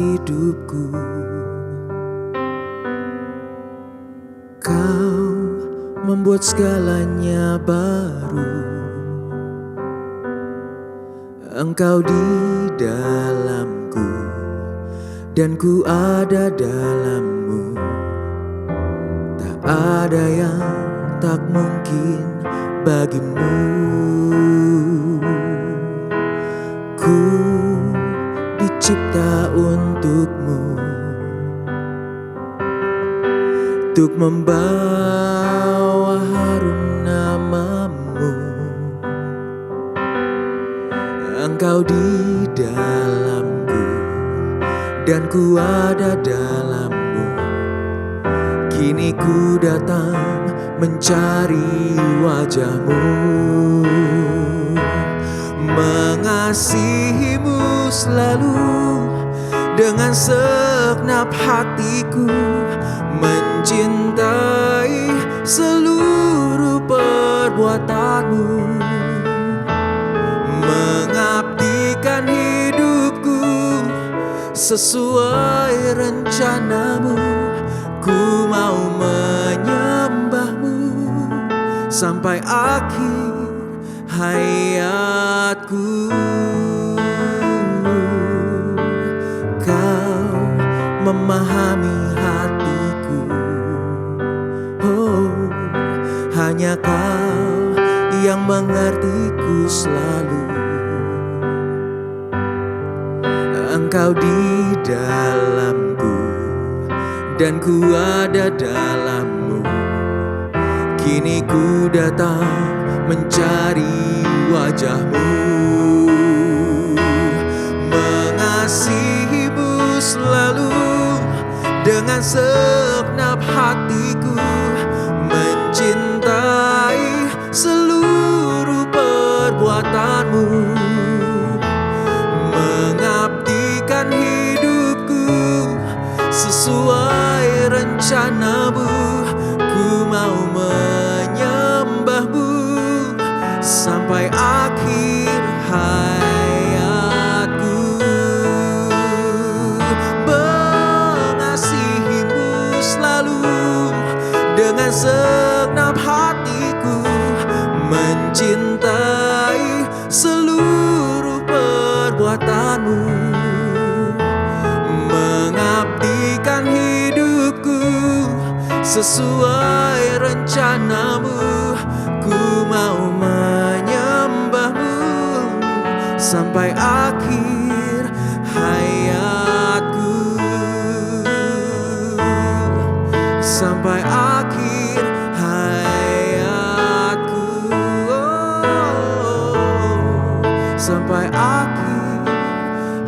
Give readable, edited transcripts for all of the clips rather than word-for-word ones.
hidupku. Kau membuat segalanya baru. Engkau di dalamku dan ku ada dalammu. Tak ada yang tak mungkin bagimu. Ku dicipta untukmu, untuk membawa harum namamu. Engkau di dalamku dan ku ada dalammu. Kini ku datang mencari wajahmu, mengasihimu selalu dengan segenap hatiku, mencintai seluruh perbuatanmu, mengabdikan hidupku sesuai rencanamu. Ku mau menyembahmu sampai akhir hayatku. Kau memahami hatiku, oh, hanya kau yang mengertiku selalu. Engkau di dalamku dan ku ada dalammu. Kini ku datang mencari wajahmu, mengasihimu selalu dengan segenap hatiku, mencintai seluruh perbuatanmu, mengabdikan hidupku sesuai rencanamu. Ku mau menyembahmu sampai akhir hayatku. Mengasihimu selalu dengan segenap hatiku, mencintai seluruh perbuatanmu, mengabdikan hidupku sesuai rencanamu. Ku mau menyembahmu sampai akhir hayatku, sampai akhir hayatku, oh, sampai akhir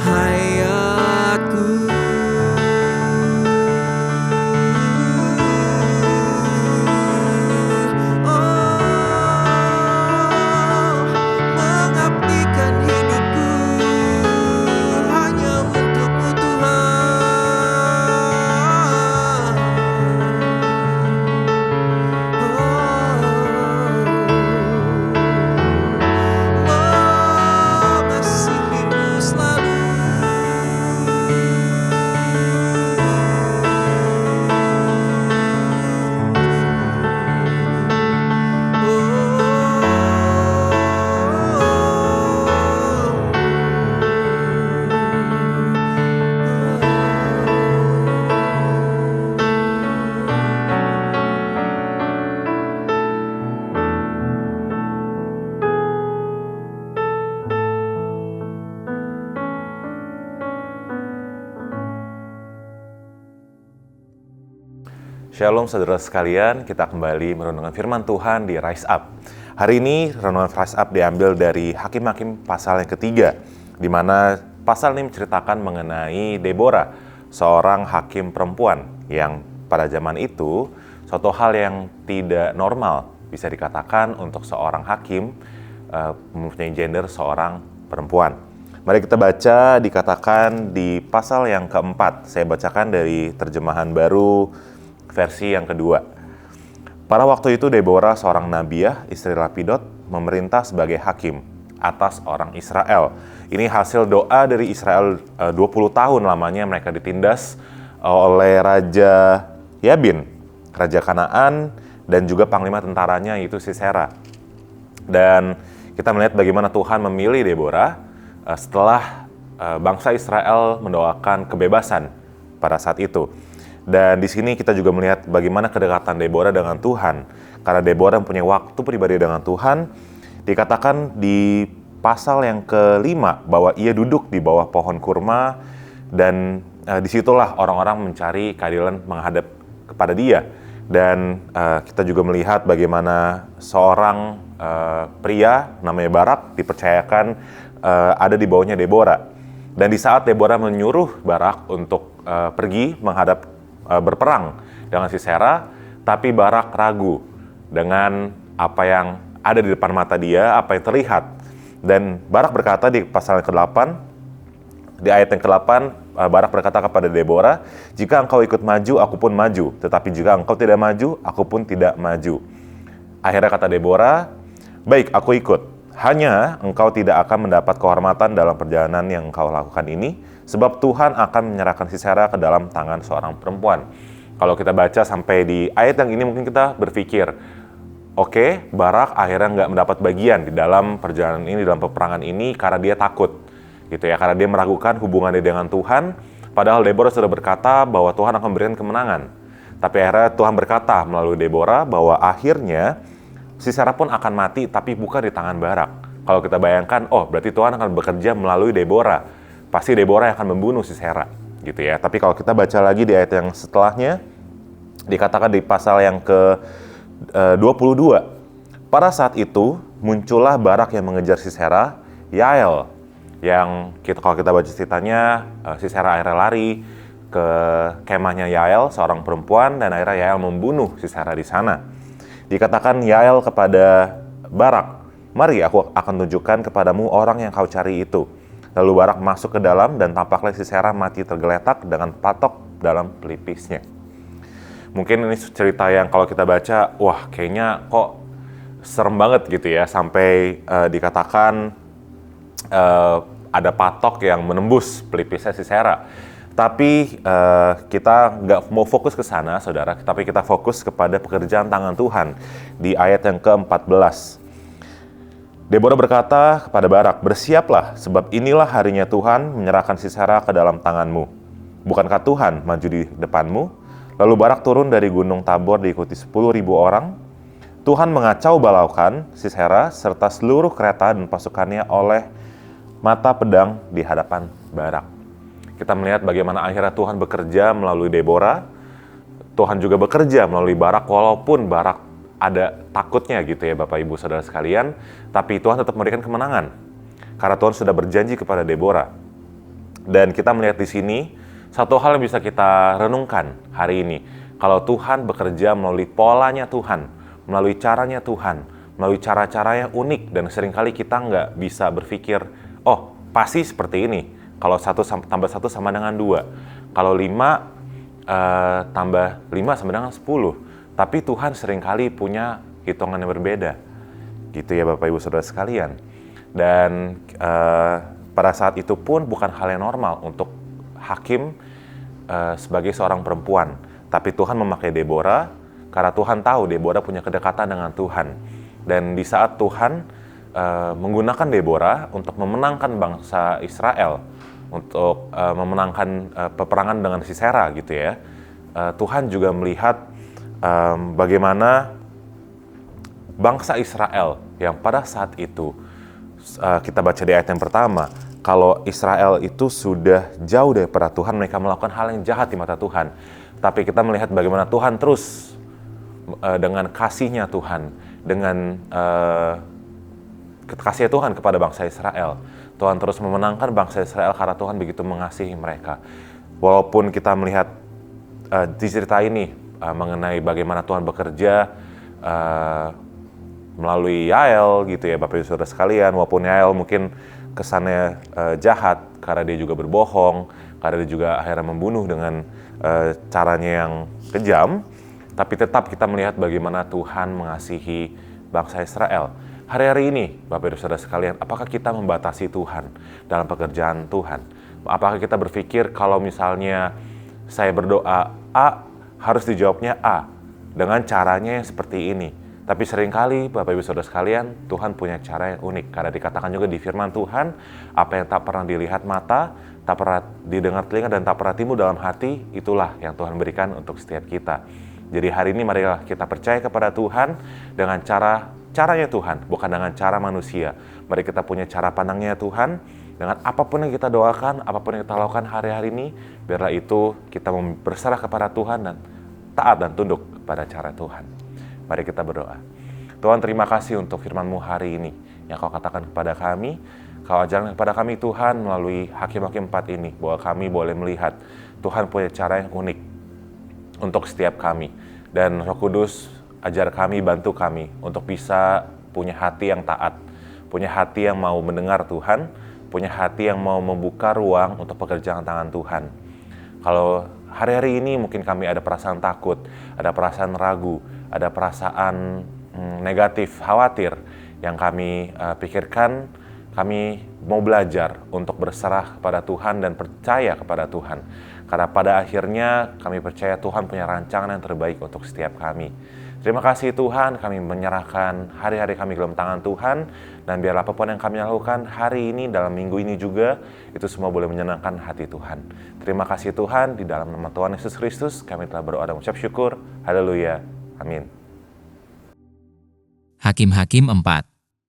hayatku. Shalom saudara sekalian, kita kembali merenungkan firman Tuhan di Rise Up. Hari ini renungan Rise Up diambil dari Hakim-Hakim pasal yang ketiga, di mana pasal ini menceritakan mengenai Deborah, seorang hakim perempuan yang pada zaman itu suatu hal yang tidak normal bisa dikatakan untuk seorang hakim mempunyai gender seorang perempuan. Mari kita baca, dikatakan di pasal yang keempat. Saya bacakan dari terjemahan baru versi yang kedua. Pada waktu itu Deborah, seorang nabiah, istri Lapidot, memerintah sebagai hakim atas orang Israel. Ini hasil doa dari Israel 20 tahun lamanya mereka ditindas oleh Raja Yabin, Raja Kanaan, dan juga panglima tentaranya yaitu Sisera. Dan kita melihat bagaimana Tuhan memilih Deborah setelah bangsa Israel mendoakan kebebasan pada saat itu. Dan di sini kita juga melihat bagaimana kedekatan Deborah dengan Tuhan. Karena Deborah mempunyai waktu pribadi dengan Tuhan, dikatakan di pasal yang kelima bahwa ia duduk di bawah pohon kurma dan disitulah orang-orang mencari keadilan menghadap kepada dia. Dan kita juga melihat bagaimana seorang pria namanya Barak dipercayakan ada di bawahnya Deborah. Dan di saat Deborah menyuruh Barak untuk pergi menghadap berperang dengan Sisera, tapi Barak ragu dengan apa yang ada di depan mata dia, apa yang terlihat. Dan Barak berkata di pasal yang ke-8, di ayat yang ke-8, Barak berkata kepada Deborah, "Jika engkau ikut maju, aku pun maju. Tetapi jika engkau tidak maju, aku pun tidak maju." Akhirnya kata Deborah, "Baik, aku ikut. Hanya engkau tidak akan mendapat kehormatan dalam perjalanan yang engkau lakukan ini, sebab Tuhan akan menyerahkan Sisera ke dalam tangan seorang perempuan." Kalau kita baca sampai di ayat yang ini mungkin kita berpikir, oke, Barak akhirnya nggak mendapat bagian di dalam perjalanan ini, dalam peperangan ini karena dia takut, gitu ya, karena dia meragukan hubungannya dengan Tuhan. Padahal Deborah sudah berkata bahwa Tuhan akan memberikan kemenangan. Tapi akhirnya Tuhan berkata melalui Deborah bahwa akhirnya Sisera pun akan mati, tapi bukan di tangan Barak. Kalau kita bayangkan, oh berarti Tuhan akan bekerja melalui Deborah. Pasti Deborah yang akan membunuh Sisera, gitu ya. Tapi kalau kita baca lagi di ayat yang setelahnya, dikatakan di pasal yang ke-22, pada saat itu muncullah Barak yang mengejar Sisera, Yael, yang kalau kita baca ceritanya, Sisera akhirnya lari ke kemahnya Yael, seorang perempuan, dan akhirnya Yael membunuh Sisera di sana. Dikatakan Yael kepada Barak, "Mari aku akan tunjukkan kepadamu orang yang kau cari itu." Lalu Barak masuk ke dalam dan tampaknya Sisera mati tergeletak dengan patok dalam pelipisnya. Mungkin ini cerita yang kalau kita baca, wah kayaknya kok serem banget gitu ya, sampai dikatakan ada patok yang menembus pelipisnya Sisera. Tapi kita nggak mau fokus ke sana, saudara, tapi kita fokus kepada pekerjaan tangan Tuhan di ayat yang ke-14. Deborah berkata kepada Barak, "Bersiaplah, sebab inilah harinya Tuhan menyerahkan Sisera ke dalam tanganmu. Bukankah Tuhan maju di depanmu?" Lalu Barak turun dari gunung Tabor diikuti 10.000 orang. Tuhan mengacau balaukan Sisera serta seluruh kereta dan pasukannya oleh mata pedang di hadapan Barak. Kita melihat bagaimana akhirnya Tuhan bekerja melalui Deborah. Tuhan juga bekerja melalui Barak, walaupun Barak ada takutnya gitu ya Bapak Ibu Saudara sekalian, tapi Tuhan tetap memberikan kemenangan karena Tuhan sudah berjanji kepada Deborah. Dan kita melihat di sini satu hal yang bisa kita renungkan hari ini. Kalau Tuhan bekerja melalui polanya Tuhan, melalui caranya Tuhan, melalui cara-cara yang unik, dan seringkali kita nggak bisa berpikir, oh pasti seperti ini. Kalau 1 tambah 1 sama dengan 2. Kalau 5 tambah 5 sama dengan 10. Tapi Tuhan seringkali punya hitungan yang berbeda. Gitu ya Bapak Ibu Saudara sekalian. Dan pada saat itu pun bukan hal yang normal untuk hakim sebagai seorang perempuan. Tapi Tuhan memakai Deborah karena Tuhan tahu Deborah punya kedekatan dengan Tuhan. Dan di saat Tuhan menggunakan Deborah untuk memenangkan bangsa Israel, untuk memenangkan peperangan dengan Sisera gitu ya, Tuhan juga melihat bagaimana bangsa Israel yang pada saat itu, kita baca di ayat yang pertama, kalau Israel itu sudah jauh daripada Tuhan, mereka melakukan hal yang jahat di mata Tuhan. Tapi kita melihat bagaimana Tuhan terus dengan kasihnya Tuhan, dengan kasih Tuhan kepada bangsa Israel, Tuhan terus memenangkan bangsa Israel karena Tuhan begitu mengasihi mereka. Walaupun kita melihat di cerita ini mengenai bagaimana Tuhan bekerja melalui Yael gitu ya Bapak Ibu Saudara sekalian, walaupun Yael mungkin kesannya jahat karena dia juga berbohong, karena dia juga akhirnya membunuh dengan caranya yang kejam, tapi tetap kita melihat bagaimana Tuhan mengasihi bangsa Israel. Hari-hari ini, Bapak Ibu Saudara sekalian, apakah kita membatasi Tuhan dalam pekerjaan Tuhan? Apakah kita berpikir kalau misalnya saya berdoa A, harus dijawabnya A, dengan caranya yang seperti ini? Tapi seringkali, Bapak Ibu Saudara sekalian, Tuhan punya cara yang unik. Karena dikatakan juga di firman Tuhan, apa yang tak pernah dilihat mata, tak pernah didengar telinga, dan tak pernah timbul dalam hati, itulah yang Tuhan berikan untuk setiap kita. Jadi hari ini marilah kita percaya kepada Tuhan dengan caranya Tuhan, bukan dengan cara manusia. Mari kita punya cara pandangnya Tuhan, dengan apapun yang kita doakan, apapun yang kita lakukan hari-hari ini, biarlah itu kita berserah kepada Tuhan dan taat dan tunduk kepada cara Tuhan. Mari kita berdoa. Tuhan, terima kasih untuk firman-Mu hari ini, yang Kau katakan kepada kami, Kau ajarkan kepada kami Tuhan melalui Hakim-Hakim 4 ini, bahwa kami boleh melihat Tuhan punya cara yang unik untuk setiap kami. Dan Roh Kudus, ajar kami, bantu kami untuk bisa punya hati yang taat, punya hati yang mau mendengar Tuhan, punya hati yang mau membuka ruang untuk pekerjaan tangan Tuhan. Kalau hari-hari ini mungkin kami ada perasaan takut, ada perasaan ragu, ada perasaan negatif, khawatir yang kami pikirkan, kami mau belajar untuk berserah kepada Tuhan dan percaya kepada Tuhan. Karena pada akhirnya kami percaya Tuhan punya rancangan yang terbaik untuk setiap kami. Terima kasih Tuhan, kami menyerahkan hari-hari kami ke dalam tangan Tuhan, dan biarlah apapun yang kami lakukan hari ini, dalam minggu ini juga, itu semua boleh menyenangkan hati Tuhan. Terima kasih Tuhan, di dalam nama Tuhan Yesus Kristus, kami telah berdoa dan mengucap syukur. Haleluya. Amin. Hakim-Hakim 4.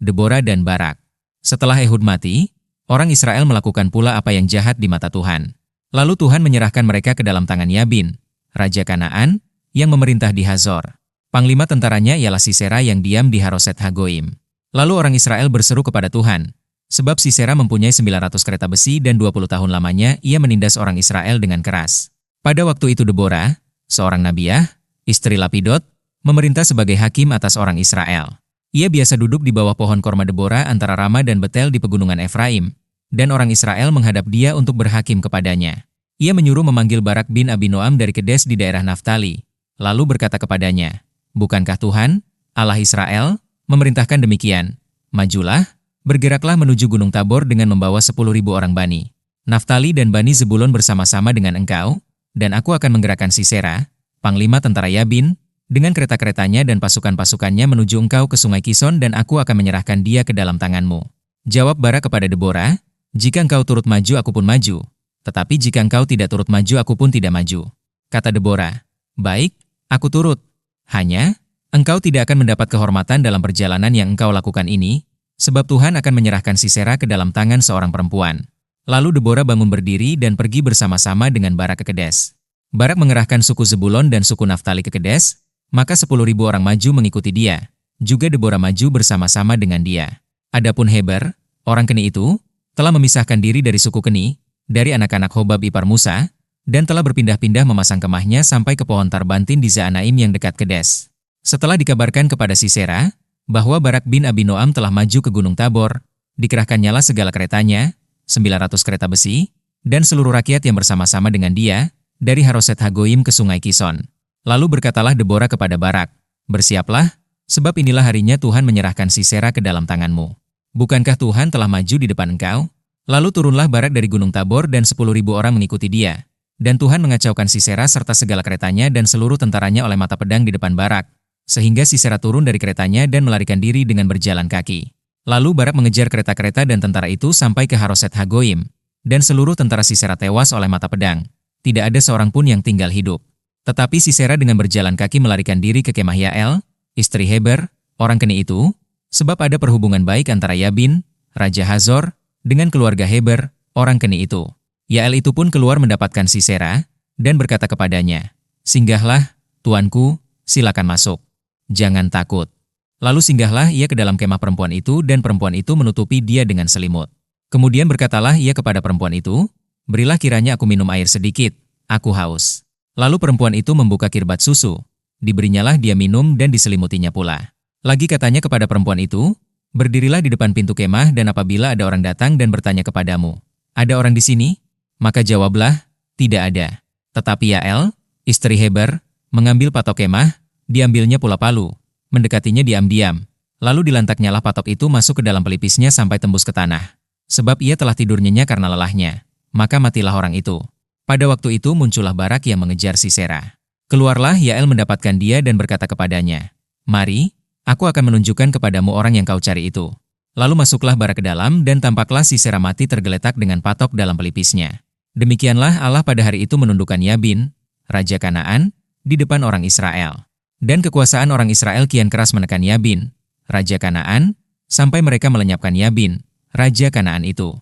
Deborah dan Barak. Setelah Ehud mati, orang Israel melakukan pula apa yang jahat di mata Tuhan. Lalu Tuhan menyerahkan mereka ke dalam tangan Yabin, Raja Kanaan, yang memerintah di Hazor. Panglima tentaranya ialah Sisera yang diam di Haroset Hagoim. Lalu orang Israel berseru kepada Tuhan, sebab Sisera mempunyai 900 kereta besi dan 20 tahun lamanya ia menindas orang Israel dengan keras. Pada waktu itu Deborah, seorang nabiah, istri Lapidot, memerintah sebagai hakim atas orang Israel. Ia biasa duduk di bawah pohon korma Deborah antara Rama dan Betel di pegunungan Efraim, dan orang Israel menghadap dia untuk berhakim kepadanya. Ia menyuruh memanggil Barak bin Abinoam dari Kedes di daerah Naftali, lalu berkata kepadanya, "Bukankah Tuhan, Allah Israel, memerintahkan demikian? Majulah, bergeraklah menuju Gunung Tabor dengan membawa 10.000 orang Bani Naftali dan Bani Zebulon bersama-sama dengan engkau, dan aku akan menggerakkan Sisera, panglima tentara Yabin, dengan kereta-keretanya dan pasukan-pasukannya menuju engkau ke sungai Kison, dan aku akan menyerahkan dia ke dalam tanganmu." Jawab Barak kepada Deborah, "Jika engkau turut maju, aku pun maju. Tetapi jika engkau tidak turut maju, aku pun tidak maju." Kata Deborah, "Baik, aku turut. Hanya, engkau tidak akan mendapat kehormatan dalam perjalanan yang engkau lakukan ini, sebab Tuhan akan menyerahkan Sisera ke dalam tangan seorang perempuan." Lalu Deborah bangun berdiri dan pergi bersama-sama dengan Barak ke Kedes. Barak mengerahkan suku Zebulon dan suku Naftali ke Kedes, maka 10.000 orang maju mengikuti dia. Juga Deborah maju bersama-sama dengan dia. Adapun Heber, orang Keni itu, telah memisahkan diri dari suku Keni, dari anak-anak Hobab ipar Musa, dan telah berpindah-pindah memasang kemahnya sampai ke pohon Tarbantin di Zaanaim yang dekat Kedes. Setelah dikabarkan kepada Sisera bahwa Barak bin Abinoam telah maju ke Gunung Tabor, dikerahkannyalah segala keretanya, 900 kereta besi, dan seluruh rakyat yang bersama-sama dengan dia, dari Haroset Hagoim ke sungai Kison. Lalu berkatalah Deborah kepada Barak, "Bersiaplah, sebab inilah harinya Tuhan menyerahkan Sisera ke dalam tanganmu. Bukankah Tuhan telah maju di depan engkau?" Lalu turunlah Barak dari Gunung Tabor dan 10.000 orang mengikuti dia. Dan Tuhan mengacaukan Sisera serta segala keretanya dan seluruh tentaranya oleh mata pedang di depan Barak, sehingga Sisera turun dari keretanya dan melarikan diri dengan berjalan kaki. Lalu Barak mengejar kereta-kereta dan tentara itu sampai ke Haroset Hagoim, dan seluruh tentara Sisera tewas oleh mata pedang. Tidak ada seorang pun yang tinggal hidup. Tetapi Sisera dengan berjalan kaki melarikan diri ke kemah Yael, istri Heber, orang Keni itu, sebab ada perhubungan baik antara Yabin, Raja Hazor, dengan keluarga Heber, orang Keni itu. Yael itu pun keluar mendapatkan Sisera, dan berkata kepadanya, "Singgahlah, tuanku, silakan masuk. Jangan takut." Lalu singgahlah ia ke dalam kemah perempuan itu, dan perempuan itu menutupi dia dengan selimut. Kemudian berkatalah ia kepada perempuan itu, "Berilah kiranya aku minum air sedikit, aku haus." Lalu perempuan itu membuka kirbat susu, diberinyalah dia minum dan diselimutinya pula. Lagi katanya kepada perempuan itu, "Berdirilah di depan pintu kemah, dan apabila ada orang datang dan bertanya kepadamu, 'Ada orang di sini?' Maka jawablah, 'Tidak ada.'" Tetapi Yael, istri Heber, mengambil patok kemah, diambilnya pula palu, mendekatinya diam-diam, Lalu dilantaknyalah patok itu masuk ke dalam pelipisnya sampai tembus ke tanah. Sebab ia telah tidur nyenyak karena lelahnya. Maka matilah orang itu. Pada waktu itu muncullah Barak yang mengejar Sisera. Keluarlah Yael mendapatkan dia dan berkata kepadanya, "Mari, aku akan menunjukkan kepadamu orang yang kau cari itu." Lalu masuklah Barak ke dalam dan tampaklah Sisera mati tergeletak dengan patok dalam pelipisnya. Demikianlah Allah pada hari itu menundukkan Yabin, raja Kanaan, di depan orang Israel. Dan kekuasaan orang Israel kian keras menekan Yabin, raja Kanaan, sampai mereka melenyapkan Yabin, raja Kanaan itu.